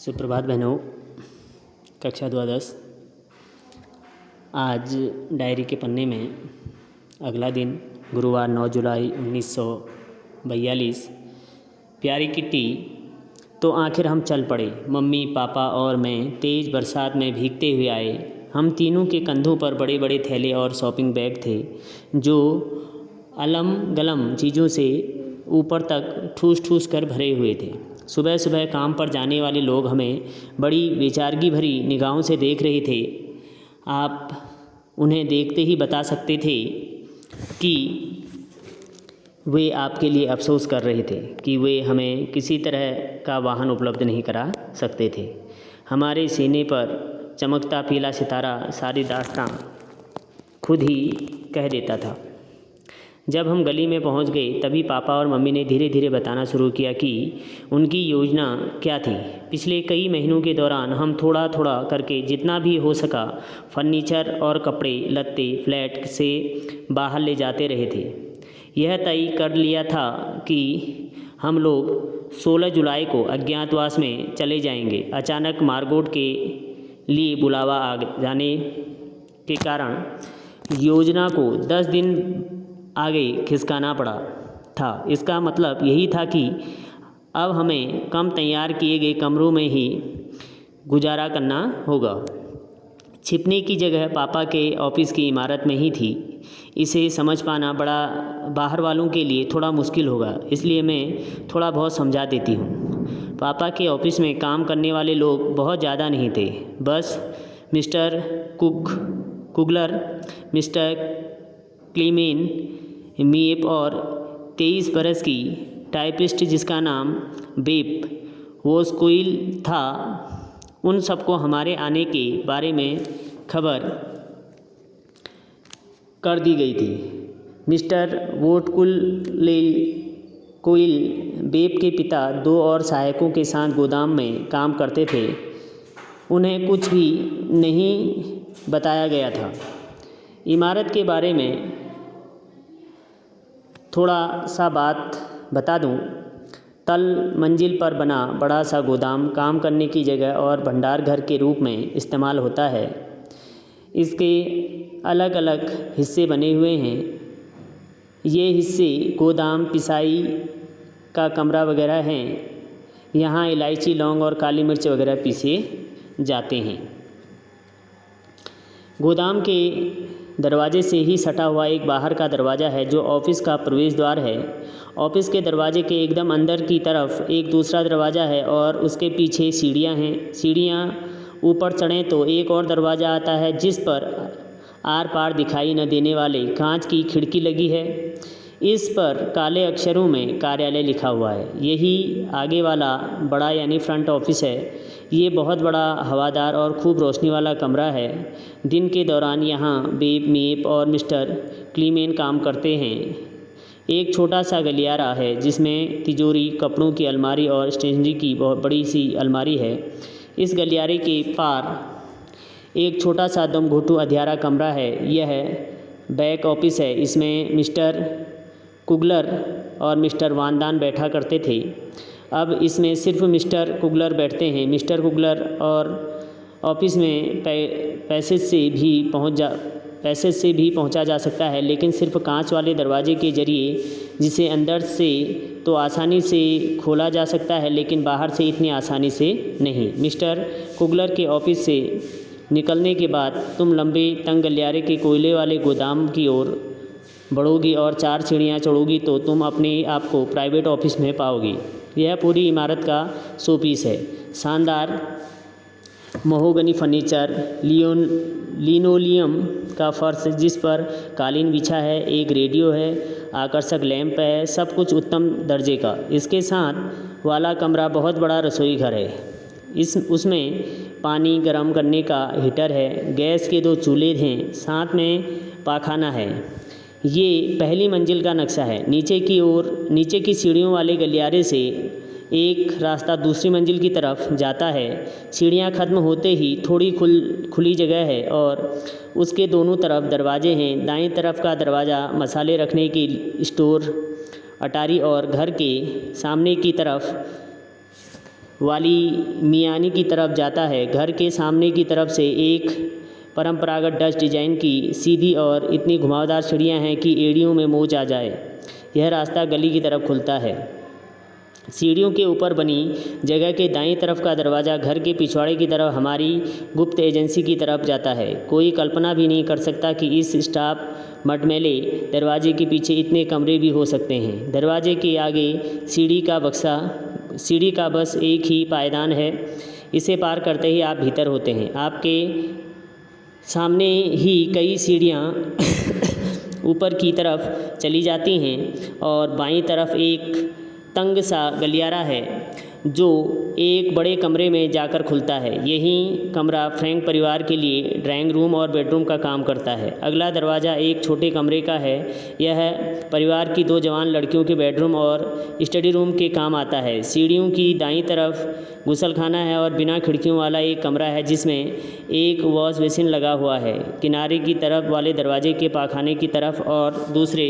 सुप्रभात बहनों। कक्षा द्वादश। आज डायरी के पन्ने में अगला दिन गुरुवार 9 जुलाई 1942। प्यारी किट्टी, तो आखिर हम चल पड़े। मम्मी, पापा और मैं तेज़ बरसात में भीगते हुए आए। हम तीनों के कंधों पर बड़े बड़े थैले और शॉपिंग बैग थे जो अलम गलम चीज़ों से ऊपर तक ठूस ठूस कर भरे हुए थे। सुबह सुबह काम पर जाने वाले लोग हमें बड़ी बेचारगी भरी निगाहों से देख रहे थे। आप उन्हें देखते ही बता सकते थे कि वे आपके लिए अफसोस कर रहे थे कि वे हमें किसी तरह का वाहन उपलब्ध नहीं करा सकते थे। हमारे सीने पर चमकता पीला सितारा सारी दास्तां खुद ही कह देता था। जब हम गली में पहुंच गए तभी पापा और मम्मी ने धीरे धीरे बताना शुरू किया कि उनकी योजना क्या थी। पिछले कई महीनों के दौरान हम थोड़ा थोड़ा करके जितना भी हो सका फर्नीचर और कपड़े लत्ते फ्लैट से बाहर ले जाते रहे थे। यह तय कर लिया था कि हम लोग 16 जुलाई को अज्ञातवास में चले जाएंगे। अचानक मार्गोट के लिए बुलावा आ जाने के कारण योजना को 10 दिन आगे खिसकाना पड़ा था। इसका मतलब यही था कि अब हमें कम तैयार किए गए कमरों में ही गुजारा करना होगा। छिपने की जगह पापा के ऑफिस की इमारत में ही थी। इसे समझ पाना बड़ा बाहर वालों के लिए थोड़ा मुश्किल होगा, इसलिए मैं थोड़ा बहुत समझा देती हूँ। पापा के ऑफिस में काम करने वाले लोग बहुत ज़्यादा नहीं थे। बस मिस्टर कुगलर, मिस्टर क्लीमेन मीप और 23 बरस की टाइपिस्ट जिसका नाम बेप वोस्कुइल था। उन सबको हमारे आने के बारे में खबर कर दी गई थी। मिस्टर कोइल बेप के पिता 2 और सहायकों के साथ गोदाम में काम करते थे। उन्हें कुछ भी नहीं बताया गया था। इमारत के बारे में थोड़ा सा बात बता दूं। तल मंजिल पर बना बड़ा सा गोदाम काम करने की जगह और भंडार घर के रूप में इस्तेमाल होता है। इसके अलग अलग हिस्से बने हुए हैं। ये हिस्से गोदाम, पिसाई का कमरा वगैरह हैं। यहाँ इलायची, लौंग और काली मिर्च वगैरह पीसे जाते हैं। गोदाम के दरवाजे से ही सटा हुआ एक बाहर का दरवाज़ा है जो ऑफिस का प्रवेश द्वार है। ऑफिस के दरवाजे के एकदम अंदर की तरफ एक दूसरा दरवाज़ा है और उसके पीछे सीढ़ियाँ हैं। सीढ़ियाँ ऊपर चढ़ें तो एक और दरवाज़ा आता है जिस पर आर पार दिखाई न देने वाले कांच की खिड़की लगी है। इस पर काले अक्षरों में कार्यालय लिखा हुआ है। यही आगे वाला बड़ा यानी फ्रंट ऑफिस है। ये बहुत बड़ा, हवादार और खूब रोशनी वाला कमरा है। दिन के दौरान यहाँ बेप, मीप और मिस्टर क्लीमेन काम करते हैं। एक छोटा सा गलियारा है जिसमें तिजोरी, कपड़ों की अलमारी और स्टेशनरी की बहुत बड़ी सी अलमारी है। इस गलियारे के पार एक छोटा सा दम घुटू अंधियारा कमरा है। यह बैक ऑफिस है। इसमें मिस्टर कुगलर और मिस्टर वानदान बैठा करते थे। अब इसमें सिर्फ मिस्टर कुगलर बैठते हैं। मिस्टर कुगलर और ऑफिस में पैसेज से भी पहुंचा जा सकता है, लेकिन सिर्फ कांच वाले दरवाजे के जरिए, जिसे अंदर से तो आसानी से खोला जा सकता है लेकिन बाहर से इतनी आसानी से नहीं। मिस्टर कुगलर के ऑफिस से निकलने के बाद तुम लंबे तंग गलियारे के कोयले वाले गोदाम की ओर बढ़ोगी और 4 सीढ़ियाँ चढ़ोगी तो तुम अपने आप को प्राइवेट ऑफिस में पाओगी। यह पूरी इमारत का शोपीस है। शानदार महोगनी फर्नीचर, लिनोलियम का फर्श जिस पर कालीन बिछा है, एक रेडियो है, आकर्षक लैंप है, सब कुछ उत्तम दर्जे का। इसके साथ वाला कमरा बहुत बड़ा रसोई घर है। उसमें पानी गर्म करने का हीटर है, गैस के 2 चूल्हे हैं, साथ में पाखाना है। ये पहली मंजिल का नक्शा है। नीचे की सीढ़ियों वाले गलियारे से एक रास्ता दूसरी मंजिल की तरफ जाता है। सीढ़ियाँ खत्म होते ही थोड़ी खुली जगह है और उसके दोनों तरफ दरवाजे हैं। दाईं तरफ का दरवाज़ा मसाले रखने की स्टोर, अटारी और घर के सामने की तरफ वाली मियानी की तरफ जाता है। घर के सामने की तरफ से एक परंपरागत डच डिजाइन की सीधी और इतनी घुमावदार सीढ़ियाँ हैं कि एड़ियों में मोच आ जाए। यह रास्ता गली की तरफ खुलता है। सीढ़ियों के ऊपर बनी जगह के दाईं तरफ का दरवाज़ा घर के पिछवाड़े की तरफ हमारी गुप्त एजेंसी की तरफ जाता है। कोई कल्पना भी नहीं कर सकता कि इस स्टाफ मटमैले दरवाजे के पीछे इतने कमरे भी हो सकते हैं। दरवाजे के आगे सीढ़ी का बस एक ही पायदान है। इसे पार करते ही आप भीतर होते हैं। आपके सामने ही कई सीढ़ियाँ ऊपर की तरफ चली जाती हैं और बाईं तरफ एक तंग सा गलियारा है जो एक बड़े कमरे में जाकर खुलता है। यही कमरा फ्रैंक परिवार के लिए ड्राइंग रूम और बेडरूम का काम करता है। अगला दरवाज़ा एक छोटे कमरे का है। यह परिवार की 2 जवान लड़कियों के बेडरूम और स्टडी रूम के काम आता है। सीढ़ियों की दाईं तरफ गुसलखाना है और बिना खिड़कियों वाला एक कमरा है जिसमें एक वॉश बेसिन लगा हुआ है। किनारे की तरफ वाले दरवाजे के पाखाने की तरफ और दूसरे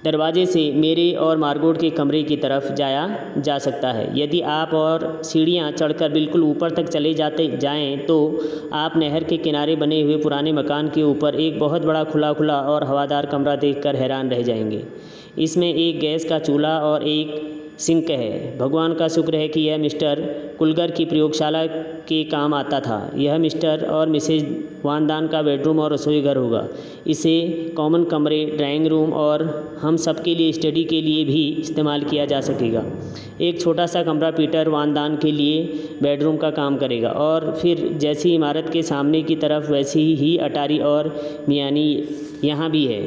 दरवाजे से मेरे और मार्गोट के कमरे की तरफ जाया जा सकता है। यदि आप और सीढ़ियाँ चढ़कर बिल्कुल ऊपर तक चले जाएं तो आप नहर के किनारे बने हुए पुराने मकान के ऊपर एक बहुत बड़ा खुला और हवादार कमरा देखकर हैरान रह जाएंगे। इसमें एक गैस का चूल्हा और एक सिंक है। भगवान का शुक्र है कि यह मिस्टर कुलगर की प्रयोगशाला के काम आता था। यह मिस्टर और मिसेज वानदान का बेडरूम और रसोई घर होगा। इसे कॉमन कमरे, ड्राइंग रूम और हम सब के लिए स्टडी के लिए भी इस्तेमाल किया जा सकेगा। एक छोटा सा कमरा पीटर वानदान के लिए बेडरूम का काम करेगा और फिर जैसी इमारत के सामने की तरफ वैसी ही अटारी और मियानी यहाँ भी है।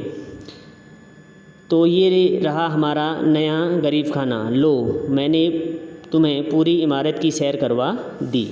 तो ये रहा हमारा नया गरीब खाना। लो, मैंने तुम्हें पूरी इमारत की सैर करवा दी।